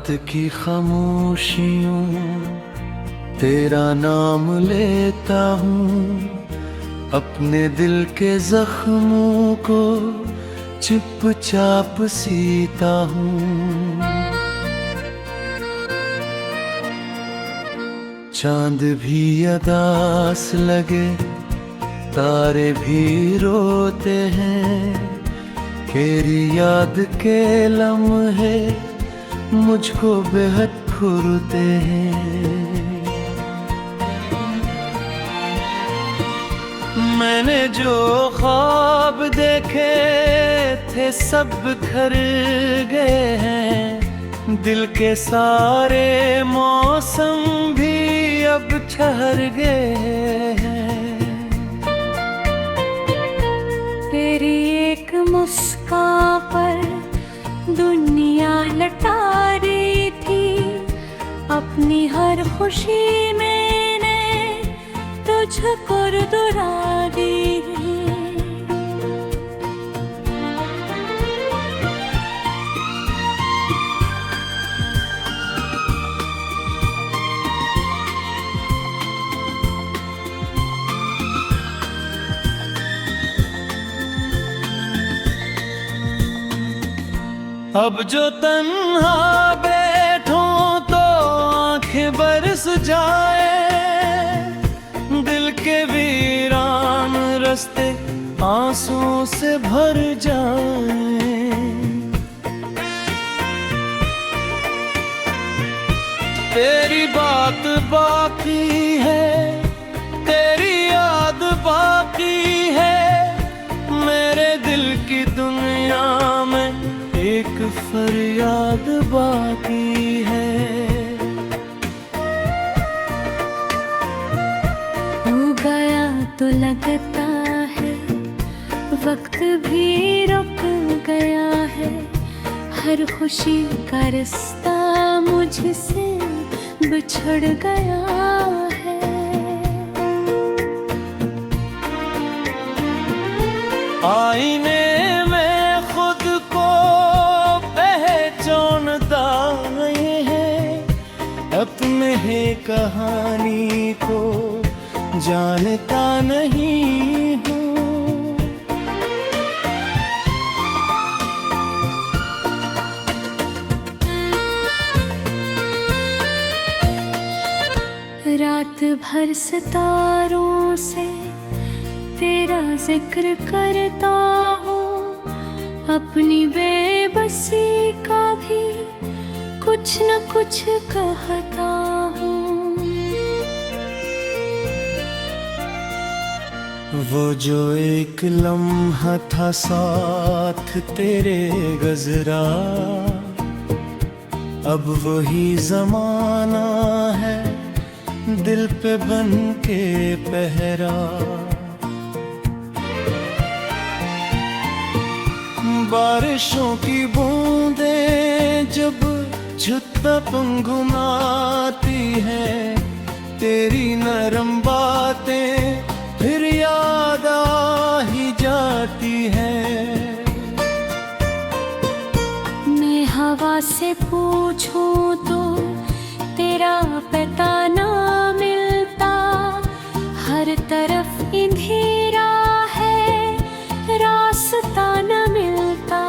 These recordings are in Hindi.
रात की खामोशियों तेरा नाम लेता हूँ, अपने दिल के जख्मों को चुपचाप सीता हूँ। चांद भी उदास लगे, तारे भी रोते हैं, तेरी याद के लम्हे मुझको बेहद घुरते हैं। मैंने जो ख्वाब देखे थे सब बिखर गए हैं, दिल के सारे मौसम भी अब ठहर गए हैं। तेरी एक मुस्कान पर दुनिया लटा रही थी, अपनी हर खुशी मैंने तुझको दुरा दी। अब जो तन्हा बैठूं तो आंखें बरस जाए, दिल के वीरान रास्ते आंसुओं से भर जाए। तेरी बात बाकी है, तेरी याद बाकी है, मेरे दिल की दुनिया में एक फरियाद बाकी है। हो गया तो लगता है वक्त भी रुक गया है, हर खुशी का रास्ता मुझसे बिछड़ गया है। आईने में खुद को पहचानता नहीं है, अपने है कहानी को जानता नहीं हूँ। रात भर सितारों से तेरा जिक्र करता हूँ, अपनी बेबसी का भी कुछ न कुछ कहता हूँ। वो जो एक लम्हा था साथ तेरे गुज़रा, अब वही ज़माना है दिल पे बन के पहरा। बारिशों की बूंदें जब छुट्टा गुनगुनाती हैं, तेरी नरम बातें फिर याद आ ही जाती हैं। मैं हवा से पूछूं तो तेरा पता ना मिलता, हर तरफ अंधेरा है, रास्ता न मिलता।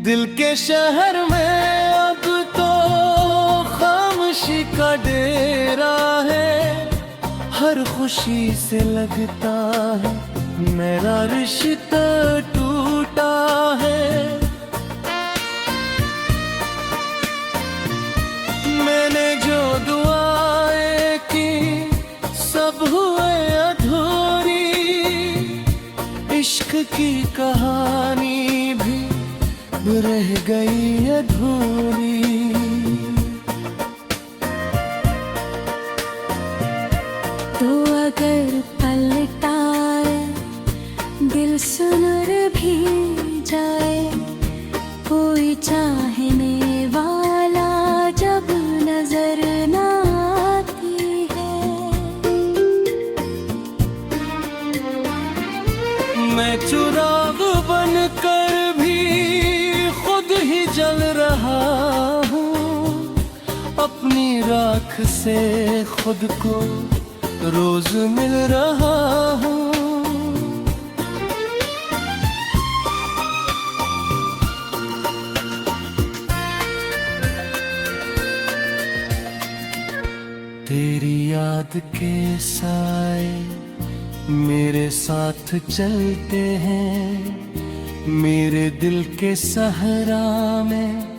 दिल के शहर में अब तो खामोशी का डेरा है, हर खुशी से लगता है मेरा रिश्ता टूटा है। मैंने जो दुआएं की सब हुए अधूरी, इश्क की कहानी भी रह गई अधूरी। तो अगर पलटाए दिल सुन भी आँख से खुद को रोज मिल रहा हूँ। तेरी याद के साए मेरे साथ चलते हैं, मेरे दिल के सहरा में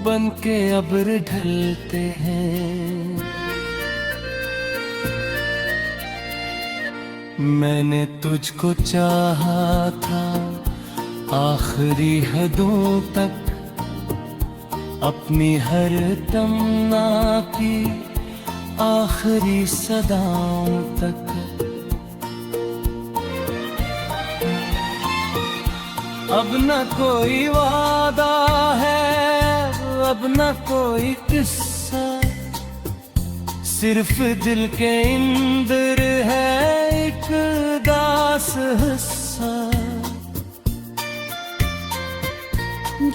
बन के अब्र ढलते हैं। मैंने तुझको चाहा था आखिरी हदों तक, अपनी हर तमन्ना की आखिरी सदाओं तक। अब न कोई वादा है, अब न कोई किस्सा, सिर्फ दिल के इंदर है एक दास हिस्सा,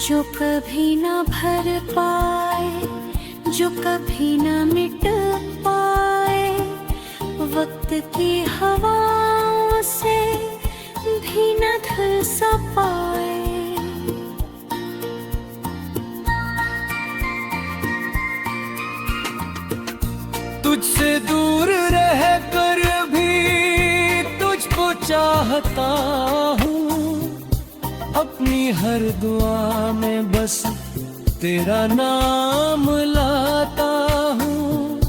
जो कभी ना भर पाए, जो कभी ना मिट पाए, वक्त की हवाओं से भी न ढल सा पाए। तुझसे दूर रह कर भी तुझको चाहता हूँ, अपनी हर दुआ में बस तेरा नाम लाता हूँ।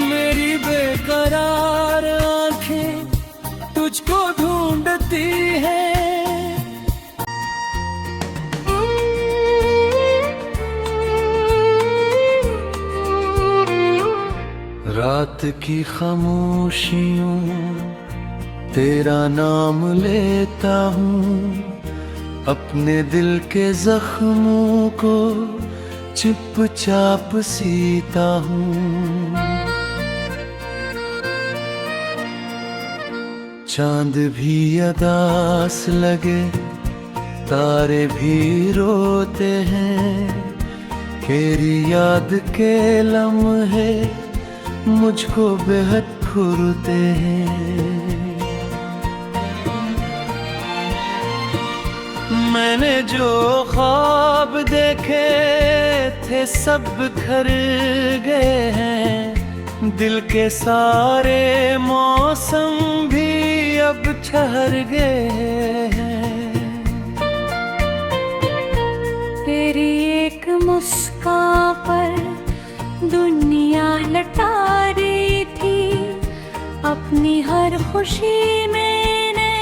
मेरी बेकरार आँखें तुझको ढूंढती हैं, रात की खामोशियों तेरा नाम लेता हूँ, अपने दिल के जख्मों को चुपचाप सीता हूँ। चांद भी अदास लगे, तारे भी रोते हैं, तेरी याद के लम्हे मुझको बेहद घुरते हैं। मैंने जो ख्वाब देखे थे सब बिखर गए हैं, दिल के सारे मौसम भी अब ठहर गए हैं। तेरी एक मुस्कान पर दुनिया लटा रही थी, अपनी हर खुशी मैंने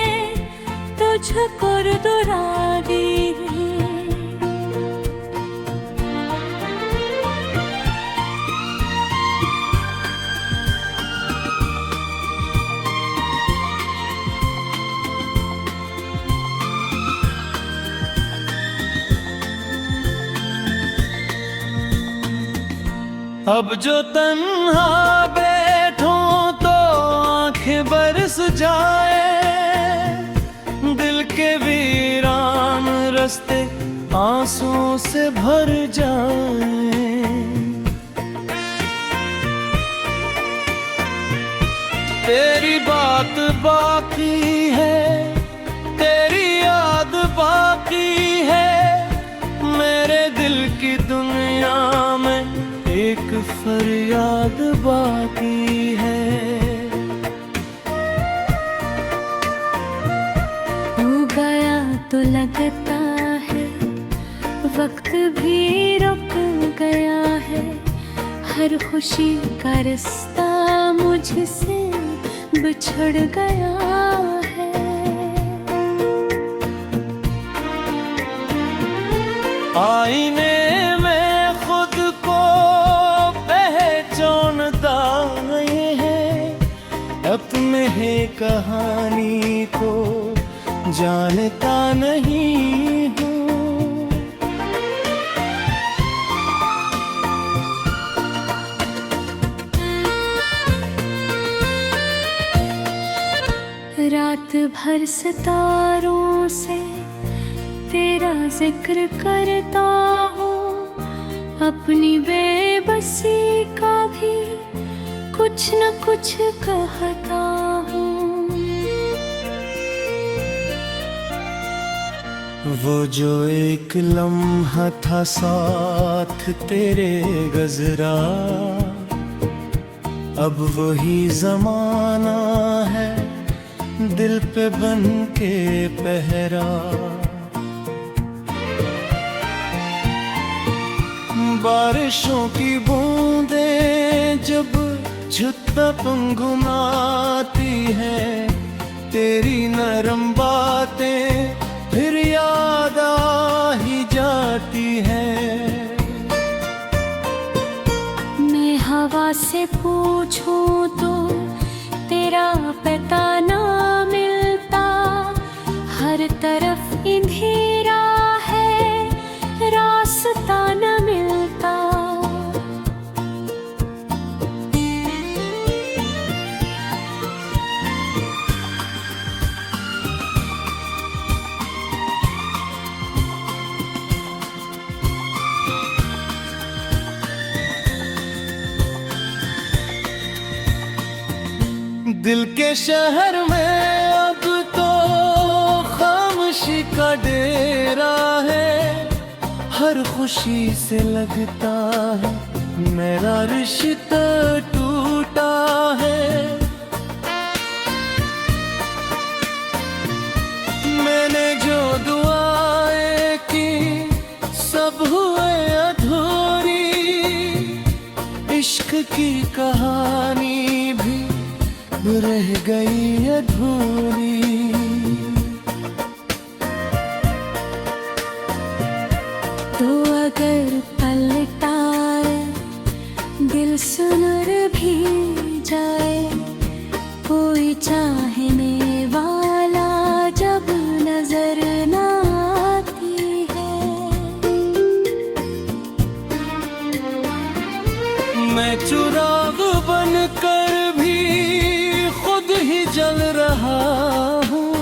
तुझको दुरा दी। अब जो तन्हा बैठूं तो आंखें बरस जाए, दिल के वीरान रास्ते आंसुओं से भर जाए। तेरी बात बाकी है, तेरी याद बाकी है, मेरे दिल की दुनिया में एक फरियाद बाकी है। तू गया तो लगता है वक्त भी रुक गया है, हर खुशी का रास्ता मुझसे बिछड़ गया है। आईने में खुद को पहचानता नहीं है, अपने है कहानी को जानता नहीं हूँ। रात भर सितारों से तेरा जिक्र करता हूँ, अपनी बेबसी का भी कुछ न कुछ कहता हूँ। वो जो एक लम्हा था साथ तेरे गजरा, अब वही जमाना है दिल पे बन के पहरा। बारिशों की बूंदें जब झुकता गुनगुनाती हैं, तेरी नरम बातें फिर याद आ ही जाती हैं। मैं हवा से पूछूं तो तेरा पता ना मिलता, हर तरफ अंधेरा है रास्ता न मिलता। दिल के शहर में अब तो खामोशी का डेरा है, हर खुशी से लगता है मेरा रिश्ता टूटा है। मैंने जो दुआएं की सब हुए अधूरी, इश्क की कहानी भी रह गई अधूरी। तो अगर पलटाए दिल सुनर भी जाए, कोई चाहने वाला जब नजर ना आती है। मैं चिराग बनकर भी खुद ही जल रहा हूँ,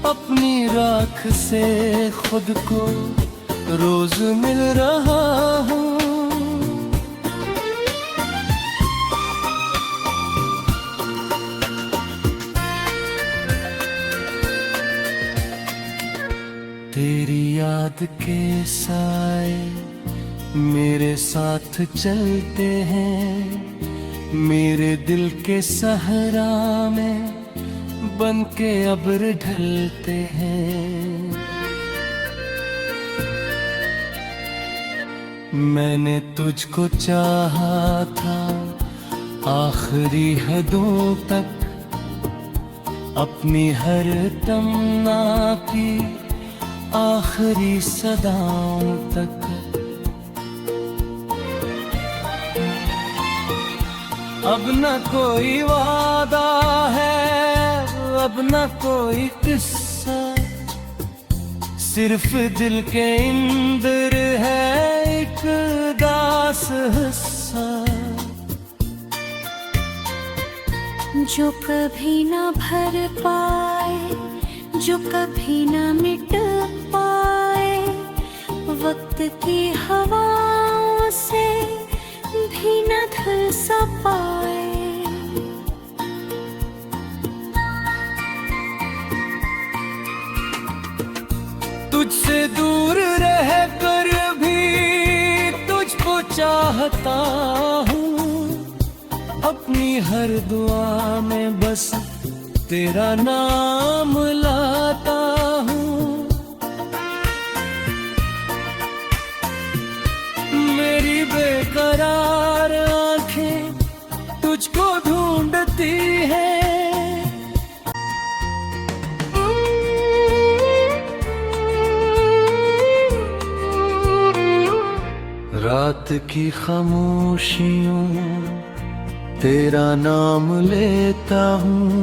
अपनी राख से खुद को रोज मिल रहा हूँ। तेरी याद के साए मेरे साथ चलते हैं, मेरे दिल के सहरा में बन के अब्र ढलते हैं। मैंने तुझको चाहा था आखिरी हदों तक, अपनी हर तमन्ना की आखिरी सदाओं तक। अब न कोई वादा है, अब न कोई किस्सा, सिर्फ दिल के इंदर है एक दास हिस्सा। जो कभी ना भर पाए, जो कभी ना मिट पाए, वक्त की हवाओं से भी न धुल सा पाए। तुझसे दूर रह कर भी तुझको चाहता हूँ, अपनी हर दुआ में बस तेरा नाम लाता हूँ। मेरी बेकरार आंखें तुझको ढूंढती हैं। रात की खामोशियों तेरा नाम लेता हूँ,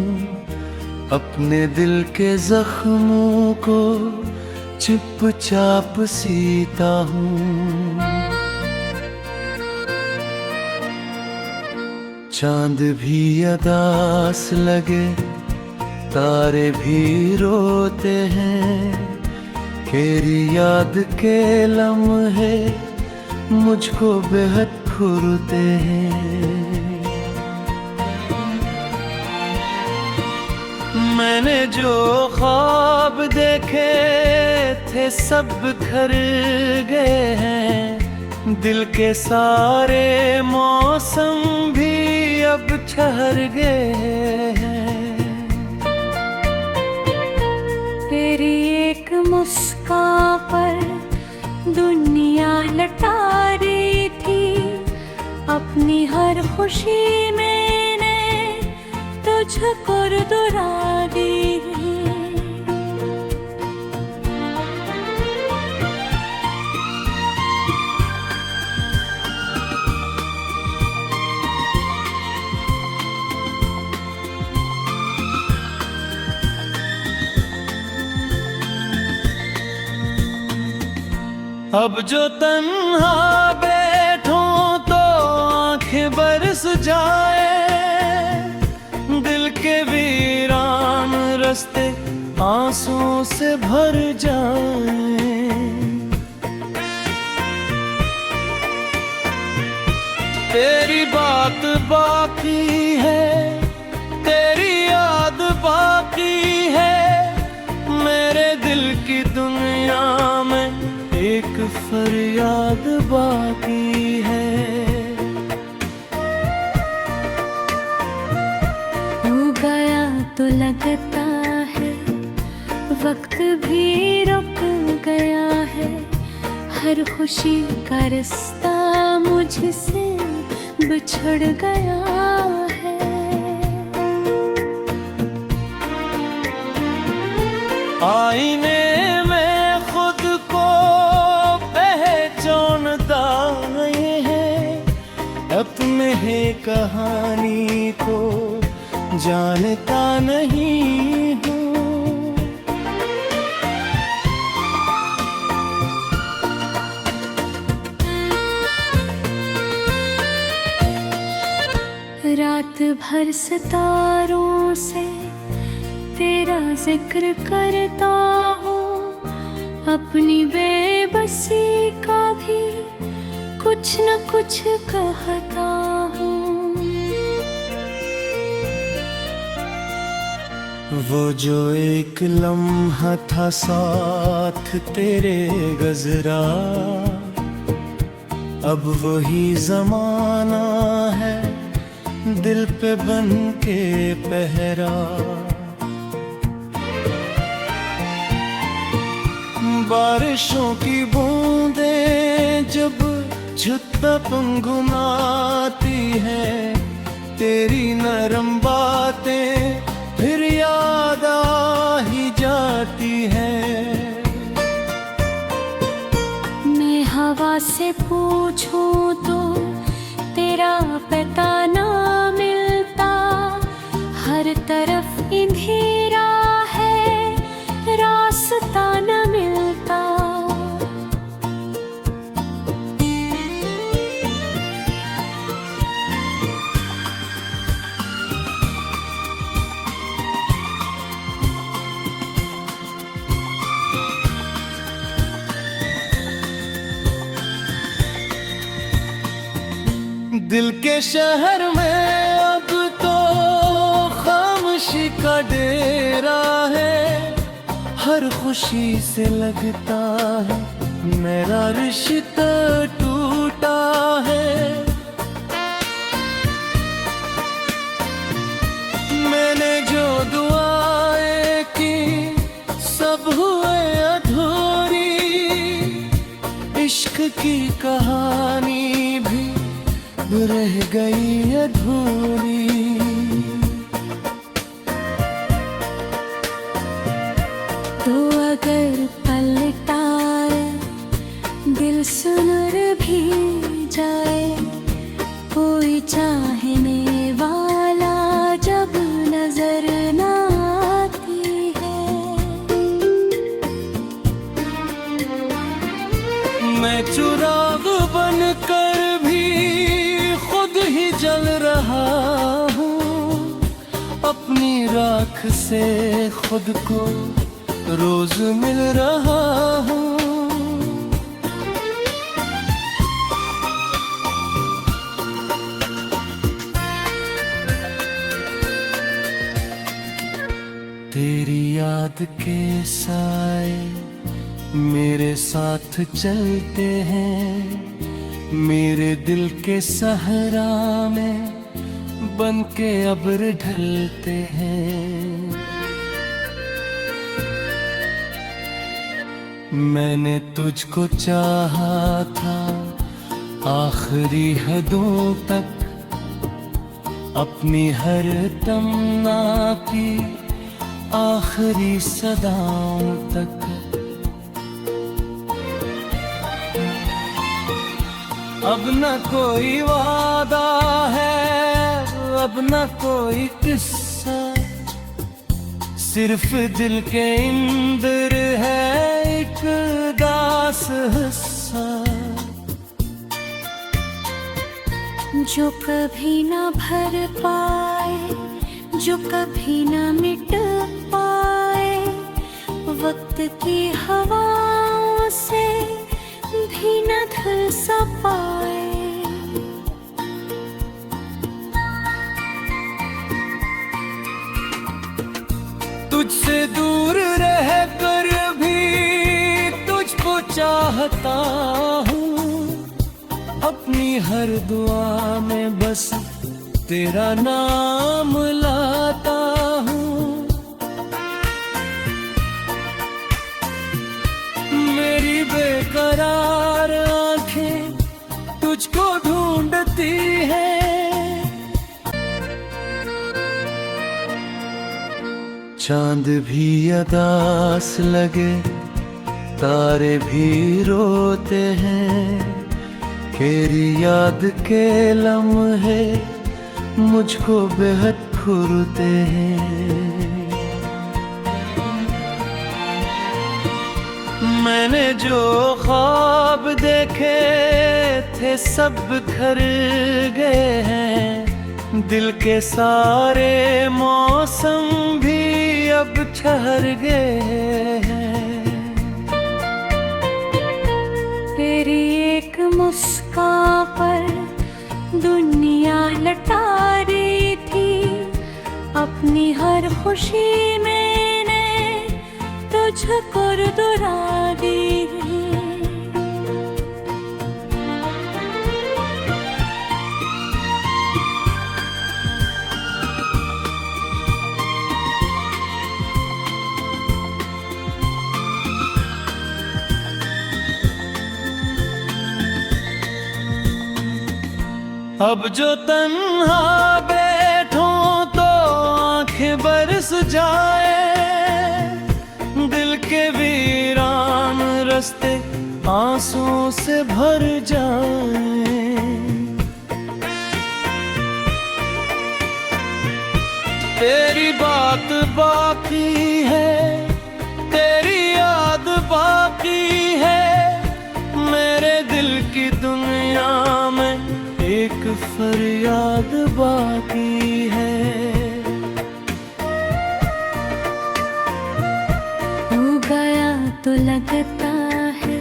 अपने दिल के जख्मों को चुपचाप सीता हूँ। चांद भी अदास लगे, तारे भी रोते हैं, तेरी याद के लम्हे मुझको बेहद घूरते हैं। मैंने जो ख्वाब देखे थे सब बिखर गए हैं, दिल के सारे मौसम भी अब ठहर गए हैं। तेरी एक मुस्कान पर दुनिया लटा रही थी, अपनी हर खुशी मैंने तुझको दुरा दी। अब जो तन्हा बैठूं तो आंखें बरस जाए, दिल के वीरान रास्ते आंसुओं से भर जाए। तेरी बात बाकी है, तेरी याद बाकी है, मेरे दिल की दुनिया में एक फरियाद बाकी है। हो गया तो लगता है वक्त भी रुक गया है, हर खुशी का रिश्ता मुझसे बिछड़ गया है। आईने अपने है कहानी को जानता नहीं हूँ। रात भर सितारों से तेरा जिक्र करता हूँ, अपनी बेबसी का भी कुछ न कुछ कहता हूँ। वो जो एक लम्हा था साथ तेरे गुज़रा, अब वही ज़माना है दिल पे बन के पहरा। बारिशों की बूंदें जब झुकता गुनगुनाती है, तेरी नरम बातें फिर याद आ ही जाती है। मैं हवा से पूछूं तो तेरा पता ना मिलता, हर तरफ अंधेरा है रास्ता न मिलता। दिल के शहर में अब तो खामोशी का डेरा है, हर खुशी से लगता है मेरा रिश्ता टूटा है। मैंने जो दुआएं की सब हुए अधूरी, इश्क की कहानी भी रह गई अधूरी। तो अगर पलटाए दिल सुन भी जाए, कोई चाहने वाला जब नजर न आती है। मैं चिराग बनकर जल रहा हूँ, अपनी राख से खुद को रोज मिल रहा हूँ। याद के साए मेरे साथ चलते हैं, मेरे दिल के सहरा में बन के अब्र ढलते हैं। मैंने तुझको चाहा था आखिरी हदों तक, अपनी हर तमन्ना की आखिरी सदाओं तक। अब न कोई वादा है, अब न कोई किस्सा, सिर्फ दिल के इंदर है एक दास हिस्सा। जो कभी ना भर पाए, जो कभी ना मिट पाए, वक्त की हवाओं से भी न धुल सा पाए। तुझसे दूर रह कर भी तुझको चाहता हूँ, अपनी हर दुआ में बस तेरा नाम लाता हूँ। मेरी बेकरार आंखें तुझको ढूंढती हैं, चांद भी अदास लगे, तारे भी रोते हैं, तेरी याद के लम्हे मुझको बेहद घूरते हैं। मैंने जो ख्वाब देखे थे सब बिखर गए हैं, दिल के सारे मौसम भी अब ठहर गए हैं। तेरी एक मुस्कान पर दुनिया लटा रही थी, अपनी हर खुशी मैंने तुझको दुरा दी। अब जो तन्हा बैठूं तो आंखें बरस जाए, दिल के वीरान रास्ते आंसुओं से भर जाए। तेरी बात बाकी है, तेरी याद बाकी है, मेरे दिल की दुनिया में एक फरियाद बाकी है। तू गया तो लगता है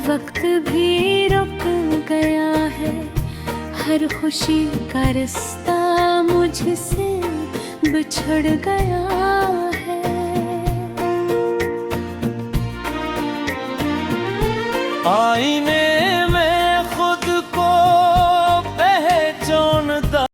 वक्त भी रुक गया है, हर खुशी का रिश्ता मुझसे बिछड़ गया है। आईने